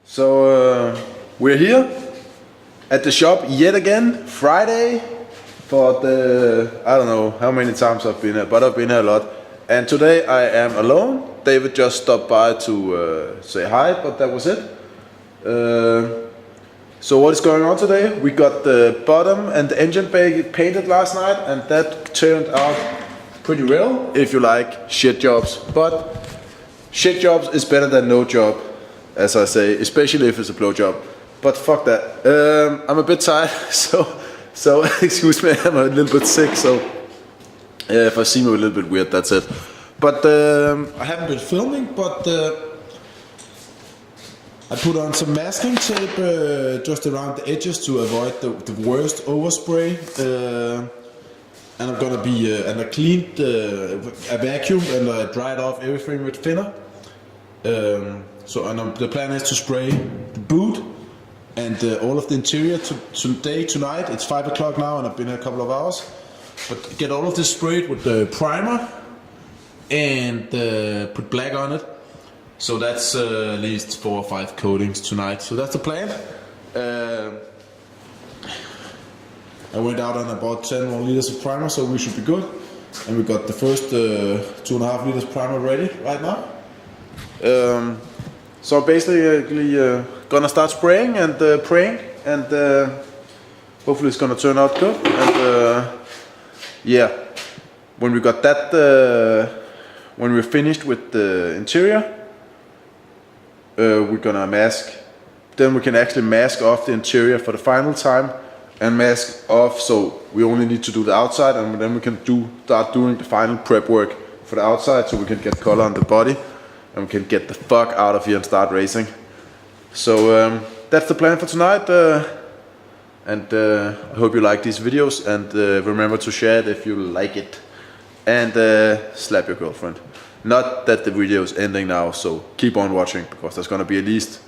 So we're here at the shop yet again, Friday, for the, I don't know how many times I've been here, but I've been here a lot. And today I am alone. David just stopped by to say hi, but that was it. So what is going on today? We got the bottom and the engine bay painted last night, and that turned out pretty well if you like shit jobs. But shit jobs is better than no job, as I say, especially if it's a blow job. But fuck that. I'm a bit tired, so excuse me, I'm a little bit sick, so if I seem a little bit weird, that's it. But I haven't been filming, but I put on some masking tape just around the edges to avoid the worst overspray. And I'm gonna be, and I cleaned a vacuum and I dried off everything with thinner. So the plan is to spray the boot and all of the interior tonight. It's 5 o'clock now and I've been here a couple of hours. But get all of this sprayed with the primer and put black on it. So that's at least 4 or 5 coatings tonight. So that's the plan. I went out and I bought 10 more liters of primer, so we should be good. And we got the first 2.5 liters primer ready right now. So basically gonna start spraying and praying, and hopefully it's gonna turn out good. And yeah, when we got that, when we're finished with the interior, we're gonna mask. Then we can actually mask off the interior for the final time and mask off, so we only need to do the outside, and then we can start doing the final prep work for the outside, so we can get color on the body and we can get the fuck out of here and start racing. So that's the plan for tonight, and I hope you like these videos, and remember to share it if you like it, and slap your girlfriend. Not that the video is ending now, so keep on watching, because there's gonna be at least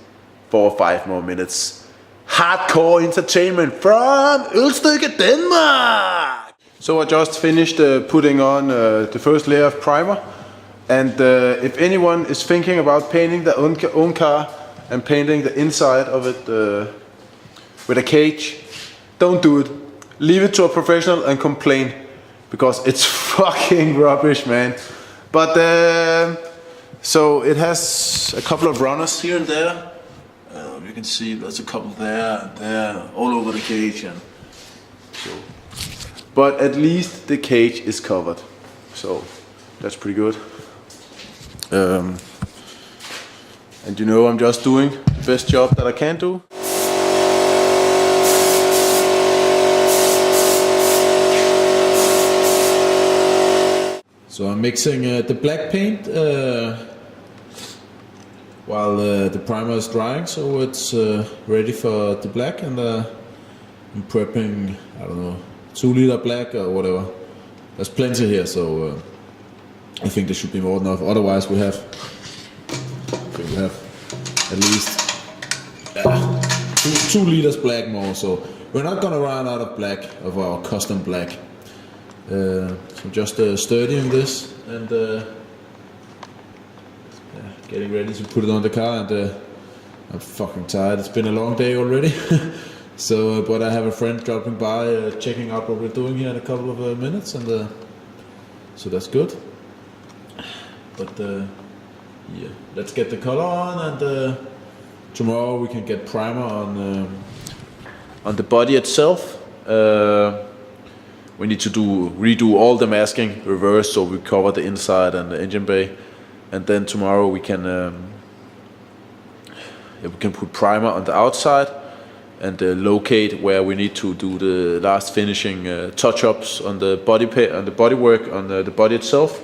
4 or 5 more minutes hardcore entertainment from Ølstykke, Denmark. So I just finished putting on the first layer of primer, and if anyone is thinking about painting their own car and painting the inside of it with a cage, don't do it. Leave it to a professional and complain, because it's fucking rubbish, man. But so it has a couple of runners here and there. You can see there's a couple there and there, all over the cage, and so. But at least the cage is covered, so that's pretty good. And you know, I'm just doing the best job that I can do. So I'm mixing the black paint while the primer is drying, so it's ready for the black, and I'm prepping, I don't know, 2 liter black or whatever. There's plenty here, so I think there should be more than enough. Otherwise we have at least 2 liters black more, so we're not gonna run out of black, of our custom black. So I'm just sturdying this and getting ready to put it on the car, and I'm fucking tired. It's been a long day already. So, but I have a friend dropping by, checking out what we're doing here in a couple of minutes, and so that's good. But yeah, let's get the color on, and tomorrow we can get primer on the body itself. We need to redo all the masking reverse, so we cover the inside and the engine bay. And then tomorrow we can put primer on the outside and locate where we need to do the last finishing touch-ups on the bodywork on the body itself.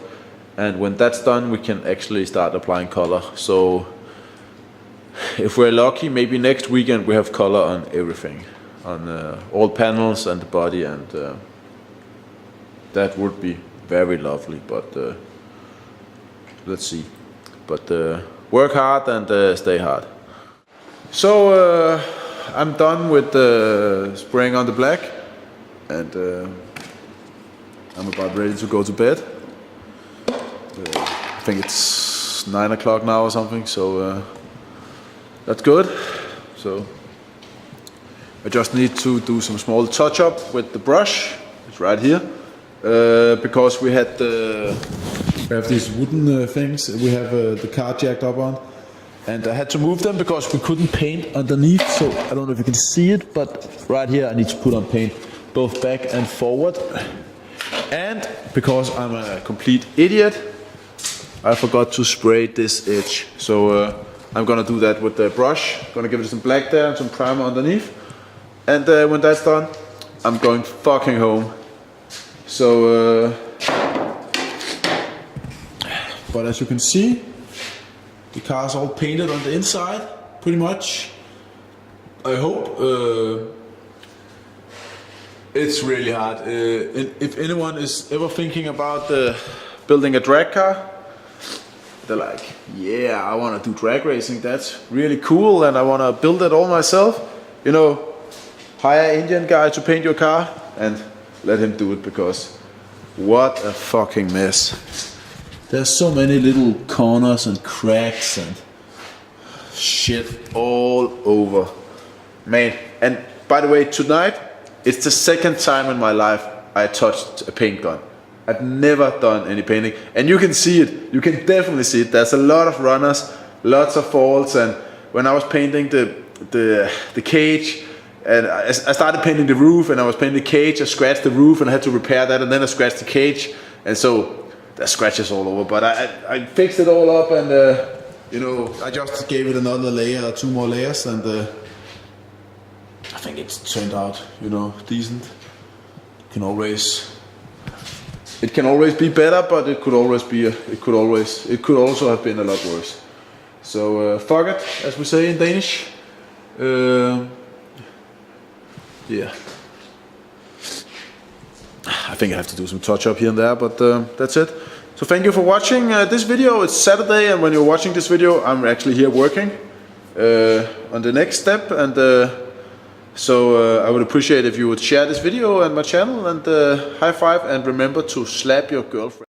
And when that's done, we can actually start applying color. So if we're lucky, maybe next weekend we have color on everything, on all panels and the body, and that would be very lovely. But let's see. But work hard and stay hard. So I'm done with spraying on the black, and I'm about ready to go to bed. I think it's 9 o'clock now or something, so That's good. So I just need to do some small touch up with the brush. It's right here. Because we have these wooden things we have the car jacked up on. And I had to move them because we couldn't paint underneath. So I don't know if you can see it, but right here I need to put on paint both back and forward. And because I'm a complete idiot, I forgot to spray this edge. So I'm gonna do that with the brush. Gonna give it some black there and some primer underneath. And when that's done, I'm going fucking home. So, but as you can see, the car's all painted on the inside, pretty much. I hope. It's really hard. If anyone is ever thinking about building a drag car, they're like, yeah, I want to do drag racing. That's really cool, and I want to build it all myself. You know, hire an Indian guy to paint your car and let him do it, because what a fucking mess. There's so many little corners and cracks and shit all over. Man, and by the way, tonight, it's the second time in my life I touched a paint gun. I've never done any painting, and you can see it. You can definitely see it. There's a lot of runners, lots of faults, and when I was painting the cage, and I started painting the roof, and I was painting the cage, I scratched the roof and I had to repair that, and then I scratched the cage, and so there's scratches all over. But I fixed it all up, and you know, I just gave it another layer or 2 more layers, and I think it's turned out, you know, decent. It can always be better, but it could also have been a lot worse. So fuck it, as we say in Danish. Yeah. I think I have to do some touch up here and there, but that's it. So thank you for watching this video. It's Saturday, and when you're watching this video, I'm actually here working on the next step, and so I would appreciate if you would share this video and my channel, and high five, and remember to slap your girlfriend.